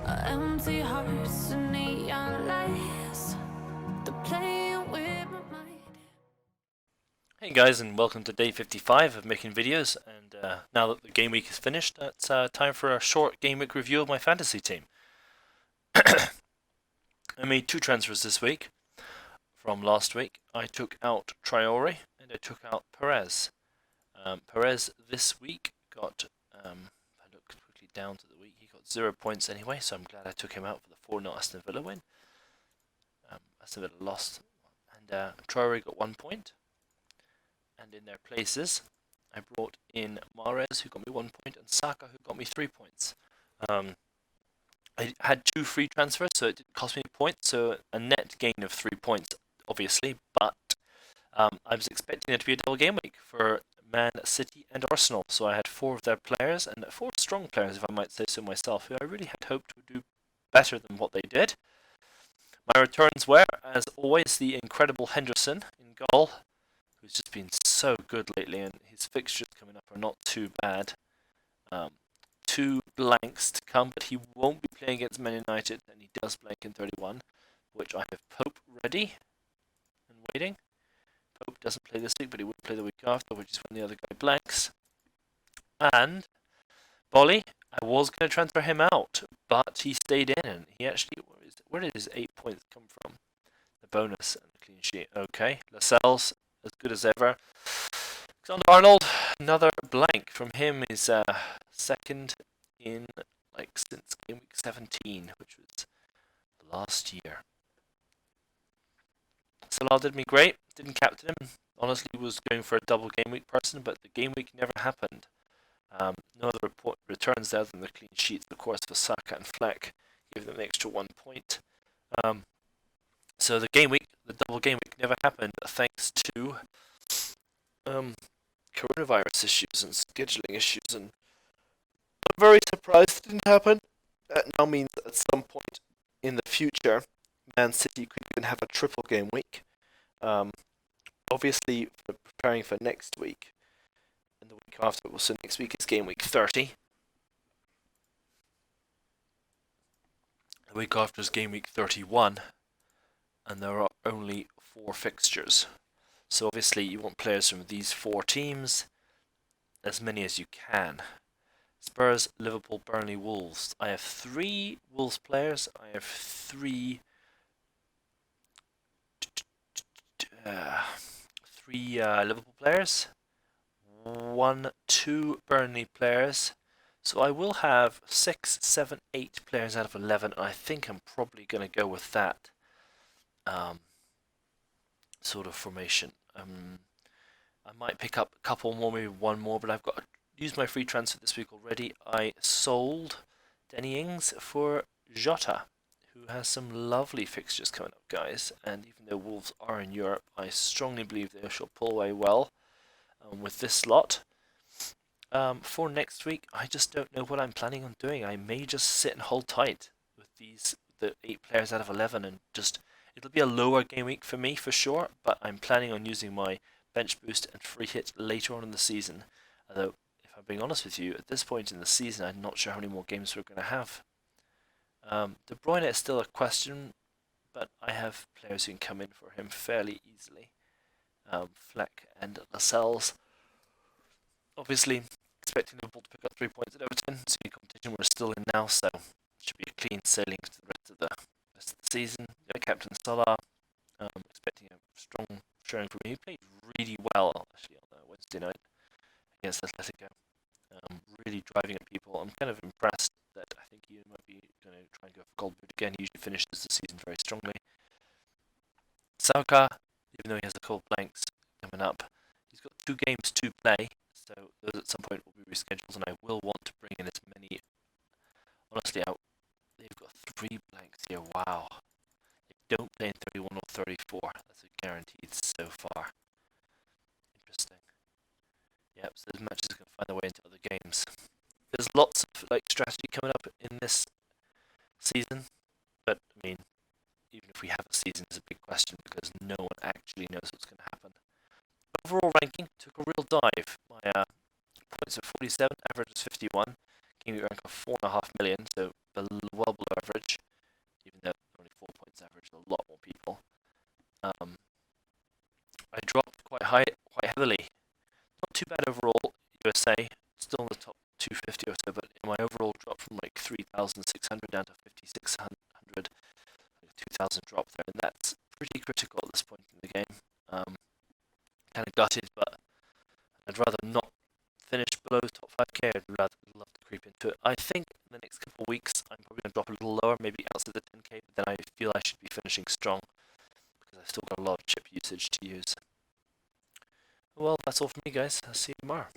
Empty hearts and neon lights. They're playing with my mind. Hey guys, and welcome to day 55 of making videos. And now that the game week is finished, it's time for a short game week review of my fantasy team. I made 2 transfers this week from last week. I took out Traore and I took out Perez. Perez this week got, I look quickly down to the week, he got 0 points anyway, so I'm glad I took him out for the 4-0 Aston Villa win. Aston Villa lost, and Traore got 1 point. And in their places, I brought in Mahrez, who got me 1 point, and Saka, who got me 3 points. I had 2 free transfers, so it didn't cost me any points, so a net gain of 3 points, obviously, but I was expecting it to be a double game week for Man City and Arsenal, so I had 4 of their players, and 4 strong players, if I might say so myself, who I really had hoped would do better than what they did. My returns were, as always, the incredible Henderson in goal, who's just been so good lately, and his fixtures coming up are not too bad. 2 blanks to come, but he won't be playing against Man United, and he does blank in 31, which I have Pope ready and waiting. Pope doesn't play this week, but he would play the week after, which is when the other guy blanks. And Bolly, I was going to transfer him out, but he stayed in, and he actually, where did his 8 points come from? The bonus and the clean sheet. Okay, Lascelles, as good as ever. Alexander-Arnold, another blank from him, is second in since game week 17, which was last year. Salah did me great, didn't captain him, honestly was going for a double game week person, but the game week never happened. No other returns there than the clean sheets, of course, for Saka and Fleck, gave them an extra 1 point. So the double game week never happened, thanks to coronavirus issues and scheduling issues, and I'm very surprised it didn't happen. That now means that at some point in the future, Man City could even have a triple game week. Obviously, for preparing for next week, and the week after, so next week is game week 30. The week after is game week 31, and there are only 4 fixtures. So obviously you want players from these 4 teams, as many as you can. Spurs, Liverpool, Burnley, Wolves. I have 3 Wolves players. I have 3 Liverpool players. 2 Burnley players. So I will have 6, 7, 8 players out of 11, and I think I'm probably going to go with that sort of formation. I might pick up a couple more, maybe 1 more, but I've got to use my free transfer this week already. I sold Danny Ings for Jota, who has some lovely fixtures coming up, guys. And even though Wolves are in Europe, I strongly believe they shall pull away well with this lot. For next week, I just don't know what I'm planning on doing. I may just sit and hold tight with the 8 players out of 11, and just it'll be a lower game week for me for sure. But I'm planning on using my bench boost and free hit later on in the season. Although, if I'm being honest with you, at this point in the season, I'm not sure how many more games we're going to have. De Bruyne is still a question, but I have players who can come in for him fairly easily. Fleck and Lascelles. Obviously, expecting Liverpool to pick up 3 points at Everton. It's the competition we're still in now, so it should be a clean sailing to the rest of the season. Captain Salah, expecting a strong showing from him. He played really well actually on Wednesday night against Atletico. Really driving at people. I'm kind of impressed that I think he might be going to try and go for gold boot again. He usually finishes the season very strongly. Saka, even though he has a couple blanks coming up, he's got 2 games to play, so those at some point will be rescheduled, and I will want to bring in as many. Honestly, they've got 3 blanks here. Wow. They don't play in 31 or 34. That's a guaranteed so far. Interesting. Yep, so those matches are going to find their way into other games. There's lots of strategy coming up in this season, but I mean, even if we have a season, it's a big question because no one actually knows what's going to happen. Overall ranking took a real dive. My points are 47, average is 51, game rank of 4.5 million, so well below not too bad overall. USA still in the top 250 or so, but my overall dropped from like 3,600 down to 5,600, 2,000 drop there, and that's pretty critical at this point in the game. Kind of gutted, but I'd rather not finish below top 5k. I'd rather love to creep into it. I think in the next couple of weeks I'm probably going to drop a little lower, maybe outside the 10k, but then I feel I should be finishing strong because I've still got a lot of chip usage to use. Well, that's all from me, guys. I'll see you tomorrow.